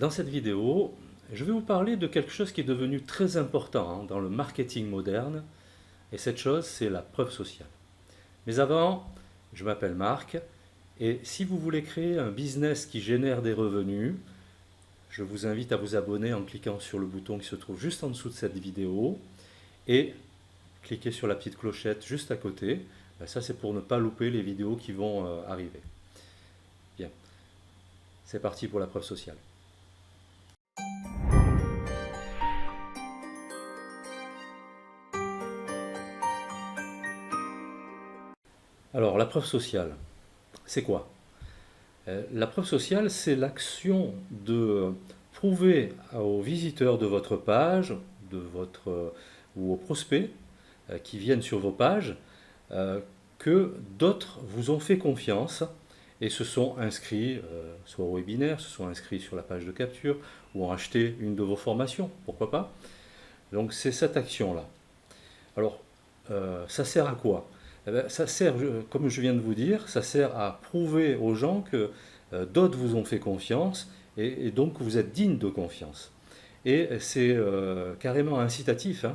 Dans cette vidéo, je vais vous parler de quelque chose qui est devenu très important dans le marketing moderne, et cette chose, c'est la preuve sociale. Mais avant, je m'appelle Marc, et si vous voulez créer un business qui génère des revenus, je vous invite à vous abonner en cliquant sur le bouton qui se trouve juste en dessous de cette vidéo, et cliquez sur la petite clochette juste à côté. Ça, c'est pour ne pas louper les vidéos qui vont arriver. Bien, c'est parti pour la preuve sociale. Alors, la preuve sociale, c'est quoi? La preuve sociale, c'est l'action de prouver aux visiteurs de votre page, ou aux prospects qui viennent sur vos pages, que d'autres vous ont fait confiance et se sont inscrits, soit au webinaire, se sont inscrits sur la page de capture, ou ont acheté une de vos formations, pourquoi pas. Donc c'est cette action-là. Alors, ça sert à quoi? Eh bien, ça sert, comme je viens de vous dire, ça sert à prouver aux gens que d'autres vous ont fait confiance et donc que vous êtes digne de confiance. Et c'est carrément incitatif,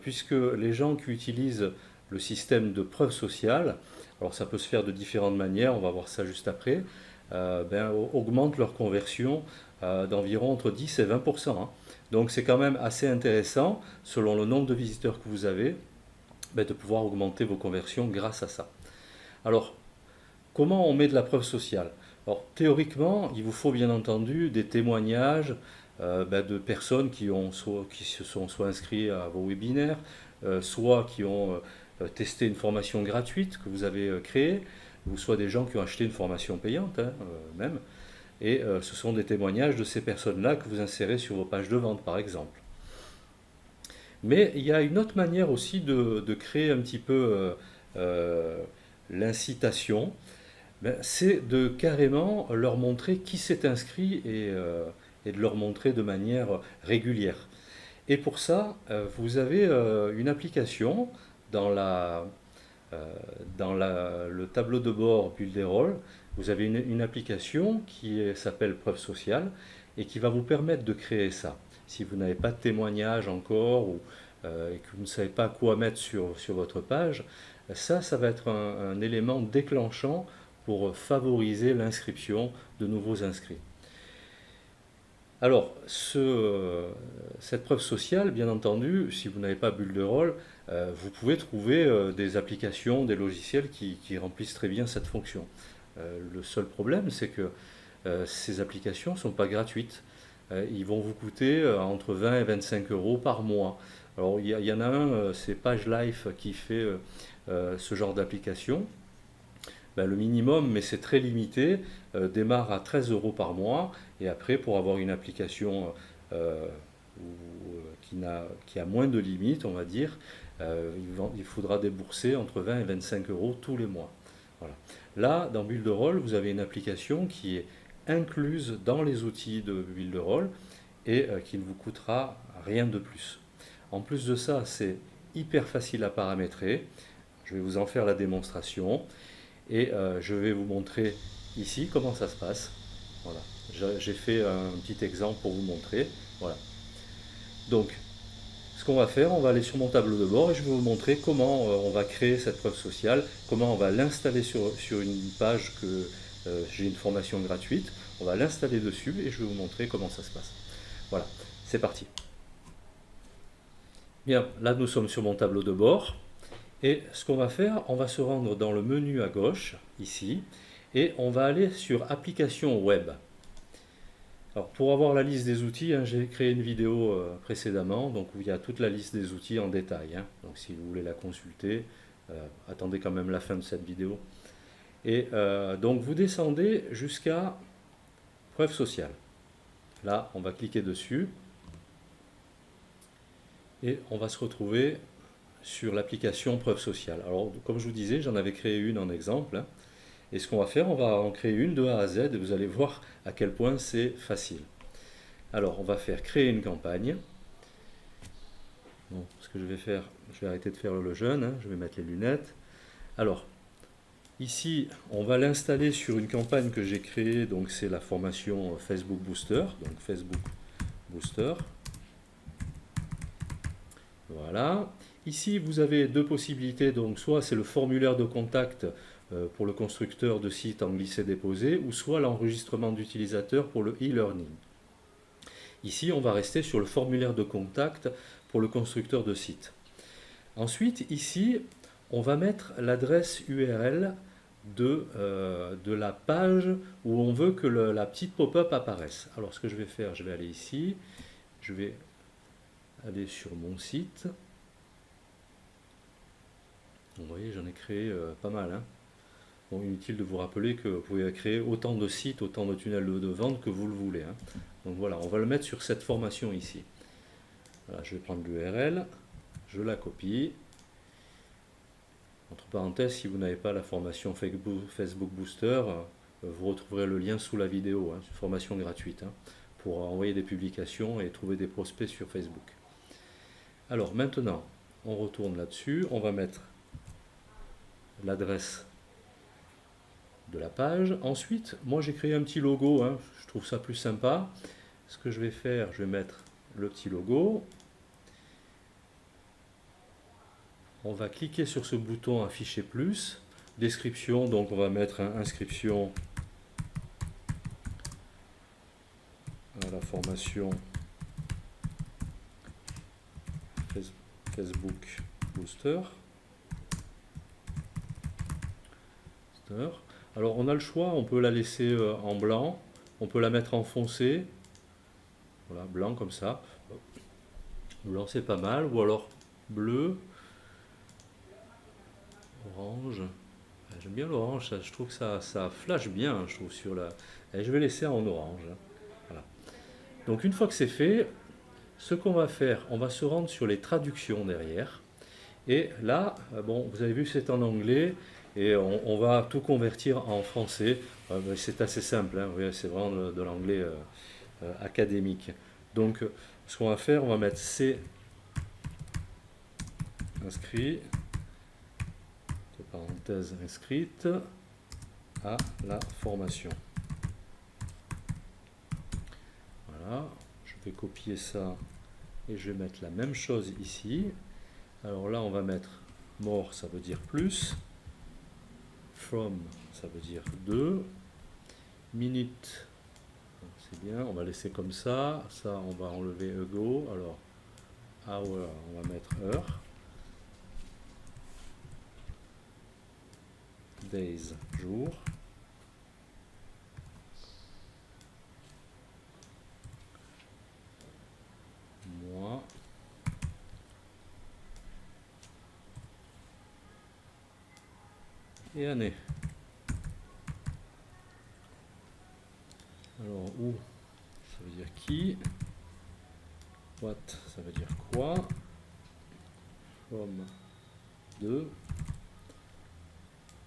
puisque les gens qui utilisent le système de preuve sociale, alors ça peut se faire de différentes manières, on va voir ça juste après, augmentent leur conversion d'environ entre 10 et 20%. Donc c'est quand même assez intéressant, selon le nombre de visiteurs que vous avez, de pouvoir augmenter vos conversions grâce à ça. Alors, comment on met de la preuve sociale? Alors, théoriquement, il vous faut bien entendu des témoignages de personnes qui se sont soit inscrits à vos webinaires, soit qui ont testé une formation gratuite que vous avez créée, ou soit des gens qui ont acheté une formation payante même. Et ce sont des témoignages de ces personnes-là que vous insérez sur vos pages de vente, par exemple. Mais il y a une autre manière aussi de créer un petit peu l'incitation, c'est de carrément leur montrer qui s'est inscrit et de leur montrer de manière régulière. Et pour ça, vous avez une application dans, le tableau de bord Builderall. Vous avez une application qui s'appelle Preuve sociale et qui va vous permettre de créer ça. Si vous n'avez pas de témoignage encore et que vous ne savez pas quoi mettre sur votre page, ça va être un élément déclenchant pour favoriser l'inscription de nouveaux inscrits. Alors, cette preuve sociale, bien entendu, si vous n'avez pas Builderall, vous pouvez trouver des applications, des logiciels qui remplissent très bien cette fonction. Le seul problème, c'est que ces applications ne sont pas gratuites. Ils vont vous coûter entre 20 et 25 euros par mois. Alors, il y en a un, c'est PageLife qui fait ce genre d'application. Le minimum, mais c'est très limité, démarre à 13 euros par mois. Et après, pour avoir une application qui a moins de limites, on va dire, il faudra débourser entre 20 et 25 euros tous les mois. Voilà. Là, dans Builderall, vous avez une application qui est incluse dans les outils de Builderall et qui ne vous coûtera rien de plus. En plus de ça, c'est hyper facile à paramétrer. Je vais vous en faire la démonstration et je vais vous montrer ici comment ça se passe. Voilà. J'ai fait un petit exemple pour vous montrer. Voilà. Donc, ce qu'on va faire, on va aller sur mon tableau de bord et je vais vous montrer comment on va créer cette preuve sociale, comment on va l'installer sur une page que j'ai une formation gratuite. On va l'installer dessus et je vais vous montrer comment ça se passe. Voilà, c'est parti. Bien, là nous sommes sur mon tableau de bord. Et ce qu'on va faire, on va se rendre dans le menu à gauche, ici, et on va aller sur Applications web. Alors pour avoir la liste des outils, j'ai créé une vidéo précédemment, donc où il y a toute la liste des outils en détail. Donc si vous voulez la consulter, attendez quand même la fin de cette vidéo. Et donc vous descendez jusqu'à Preuve sociale. Là, on va cliquer dessus, et on va se retrouver sur l'application Preuve sociale. Alors, comme je vous disais, j'en avais créé une en exemple. Et ce qu'on va faire, on va en créer une de A à Z et vous allez voir à quel point c'est facile. Alors, on va faire créer une campagne. Bon, ce que je vais faire, je vais arrêter de faire le jeune, je vais mettre les lunettes. Alors, Ici, on va l'installer sur une campagne que j'ai créée, donc c'est la formation Facebook Booster, donc Facebook Booster. Voilà. Ici, vous avez deux possibilités. Donc, soit c'est le formulaire de contact pour le constructeur de site en glisser-déposer, ou soit l'enregistrement d'utilisateur pour le e-learning. Ici, on va rester sur le formulaire de contact pour le constructeur de site. Ensuite, ici, on va mettre l'adresse URL de la page où on veut que la petite pop-up apparaisse. Alors, ce que je vais faire, je vais aller ici, je vais aller sur mon site. Vous voyez, j'en ai créé pas mal. Hein. Bon, inutile de vous rappeler que vous pouvez créer autant de sites, autant de tunnels de vente que vous le voulez. Hein. Donc voilà, on va le mettre sur cette formation ici. Voilà, je vais prendre l'URL, je la copie. Entre parenthèses, si vous n'avez pas la formation Facebook Booster, vous retrouverez le lien sous la vidéo. Hein, c'est une formation gratuite hein, pour envoyer des publications et trouver des prospects sur Facebook. Alors maintenant, on retourne là-dessus, on va mettre l'adresse de la page. Ensuite, moi j'ai créé un petit logo, hein, je trouve ça plus sympa. Ce que je vais faire, je vais mettre le petit logo. On va cliquer sur ce bouton afficher plus. Description, donc on va mettre inscription à la formation Facebook Booster. Alors on a le choix, on peut la laisser en blanc, on peut la mettre en foncé, voilà, blanc comme ça. Blanc c'est pas mal, ou alors bleu, orange. J'aime bien l'orange, je trouve que ça flash bien, je trouve sur la. Et je vais laisser en orange. Voilà. Donc une fois que c'est fait, ce qu'on va faire, on va se rendre sur les traductions derrière. Et là, bon, vous avez vu, c'est en anglais. Et on va tout convertir en français. C'est assez simple, hein, c'est vraiment de l'anglais académique. Donc, ce qu'on va faire, on va mettre C inscrit, entre parenthèses inscrite, à la formation. Voilà, je vais copier ça et je vais mettre la même chose ici. Alors là, on va mettre more, ça veut dire plus. From, ça veut dire 2. Minute, c'est bien, on va laisser comme ça. Ça, on va enlever ago. Alors, hour, on va mettre heure. Days, jour. Mois. Et année. Alors, où, ça veut dire qui. What, ça veut dire quoi. From, de.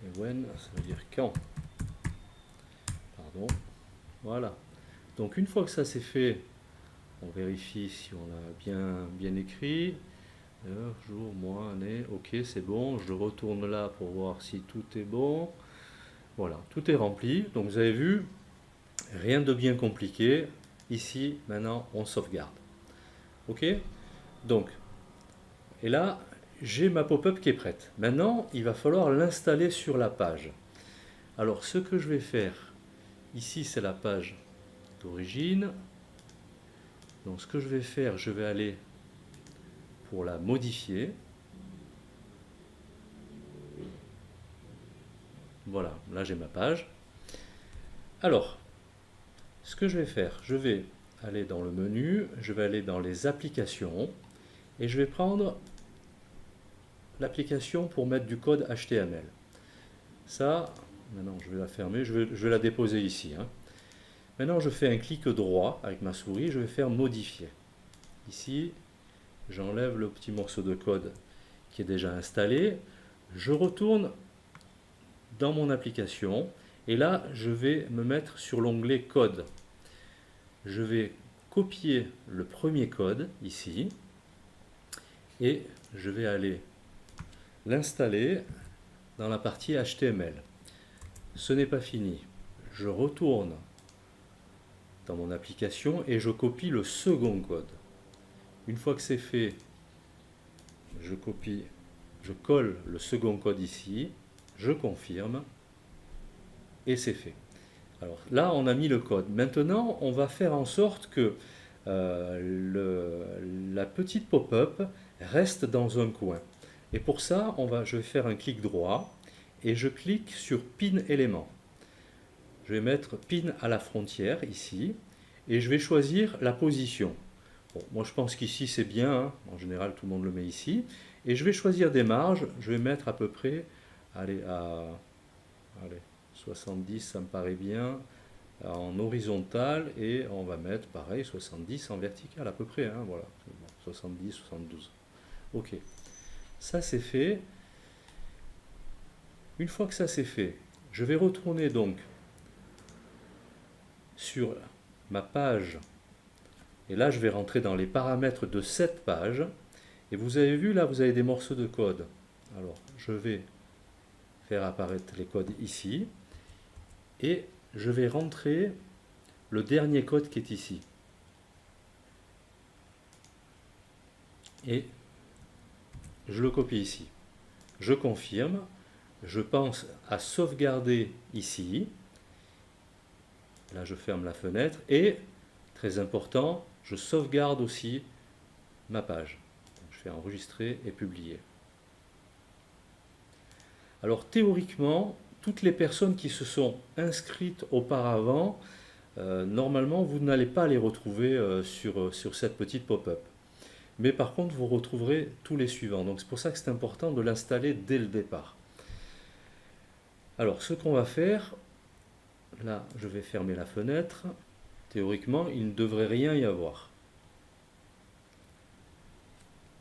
Et when, ça veut dire quand. Pardon. Voilà. Donc, une fois que ça c'est fait, on vérifie si on a bien écrit. Heure, jour, mois, année. Ok, c'est bon. Je retourne là pour voir si tout est bon. Voilà, tout est rempli. Donc, vous avez vu, rien de bien compliqué. Ici, maintenant, on sauvegarde. Ok. Donc, et là, j'ai ma pop-up qui est prête. Maintenant, il va falloir l'installer sur la page. Alors, ce que je vais faire, ici, c'est la page d'origine. Donc, ce que je vais faire, je vais aller pour la modifier. Voilà, là j'ai ma page. Alors, ce que je vais faire, je vais aller dans le menu, je vais aller dans les applications et je vais prendre l'application pour mettre du code HTML. Ça, maintenant je vais la fermer, je vais la déposer ici. Hein. Maintenant je fais un clic droit avec ma souris, je vais faire modifier. Ici, j'enlève le petit morceau de code qui est déjà installé. Je retourne dans mon application et là je vais me mettre sur l'onglet code. Je vais copier le premier code ici et je vais aller l'installer dans la partie HTML. ce n'est pas fini. Je retourne dans mon application et je copie le second code. Une fois que c'est fait, je colle le second code ici, je confirme et c'est fait. Alors là, on a mis le code. Maintenant, on va faire en sorte que la petite pop-up reste dans un coin. Et pour ça, je vais faire un clic droit et je clique sur Pin élément. Je vais mettre Pin à la frontière ici et je vais choisir la position. Bon, moi je pense qu'ici c'est bien, hein. En général tout le monde le met ici. Et je vais choisir des marges, je vais mettre à peu près, allez, 70 ça me paraît bien, en horizontal, et on va mettre pareil 70 en vertical à peu près, hein, voilà, 70, 72. Ok, ça c'est fait. Une fois que ça c'est fait, je vais retourner donc sur ma page, et là je vais rentrer dans les paramètres de cette page, et vous avez vu là, vous avez des morceaux de code. Alors je vais faire apparaître les codes ici, et je vais rentrer le dernier code qui est ici. Et je le copie ici. Je confirme. Je pense à sauvegarder ici. Là, je ferme la fenêtre. Et, très important, je sauvegarde aussi ma page. Je fais enregistrer et publier. Alors, théoriquement, toutes les personnes qui se sont inscrites auparavant, normalement, vous n'allez pas les retrouver sur cette petite pop-up. Mais par contre, vous retrouverez tous les suivants. Donc c'est pour ça que c'est important de l'installer dès le départ. Alors, ce qu'on va faire, là, je vais fermer la fenêtre. Théoriquement, il ne devrait rien y avoir.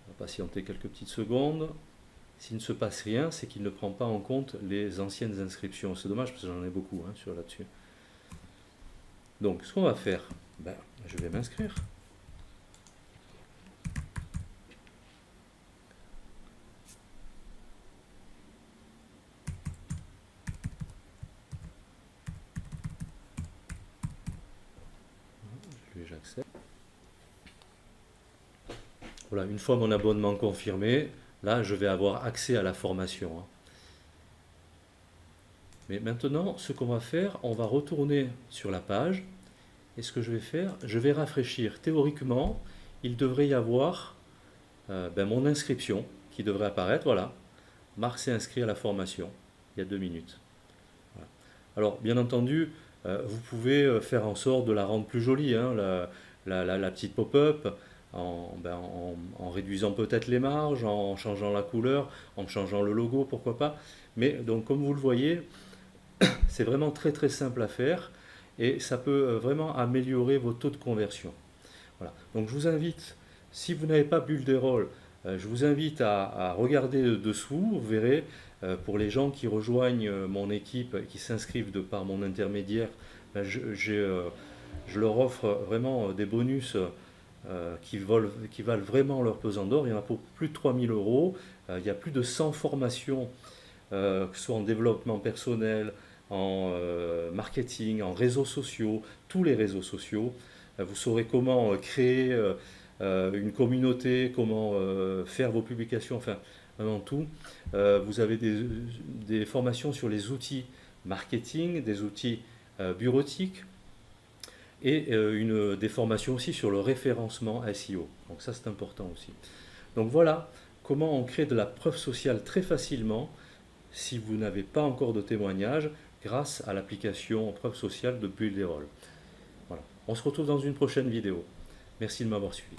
On va patienter quelques petites secondes. S'il ne se passe rien, c'est qu'il ne prend pas en compte les anciennes inscriptions. C'est dommage parce que j'en ai beaucoup là-dessus. Donc, ce qu'on va faire, je vais m'inscrire. J'accepte. Voilà, une fois mon abonnement confirmé, là je vais avoir accès à la formation. Mais maintenant, ce qu'on va faire, on va retourner sur la page. Et ce que je vais faire, je vais rafraîchir. Théoriquement, il devrait y avoir mon inscription qui devrait apparaître. Voilà, Marc s'est inscrit à la formation il y a 2 minutes. Voilà. Alors, bien entendu, vous pouvez faire en sorte de la rendre plus jolie, hein, la petite pop-up, en réduisant peut-être les marges, en changeant la couleur, en changeant le logo, pourquoi pas. Mais donc, comme vous le voyez, c'est vraiment très très simple à faire et ça peut vraiment améliorer vos taux de conversion. Voilà. Donc, je vous invite, si vous n'avez pas Builderall, je vous invite à regarder dessous. Vous verrez, pour les gens qui rejoignent mon équipe, qui s'inscrivent de par mon intermédiaire, je leur offre vraiment des bonus qui valent vraiment leur pesant d'or. Il y en a pour plus de 3000 euros. Il y a plus de 100 formations, que ce soit en développement personnel, en marketing, en réseaux sociaux, tous les réseaux sociaux. Vous saurez comment créer une communauté, comment faire vos publications, enfin vraiment tout. Vous avez des formations sur les outils marketing, des outils bureautiques et des formations aussi sur le référencement SEO. Donc ça c'est important aussi. Donc voilà comment on crée de la preuve sociale très facilement si vous n'avez pas encore de témoignage grâce à l'application preuve sociale de Builderall. Voilà. On se retrouve dans une prochaine vidéo. Merci de m'avoir suivi.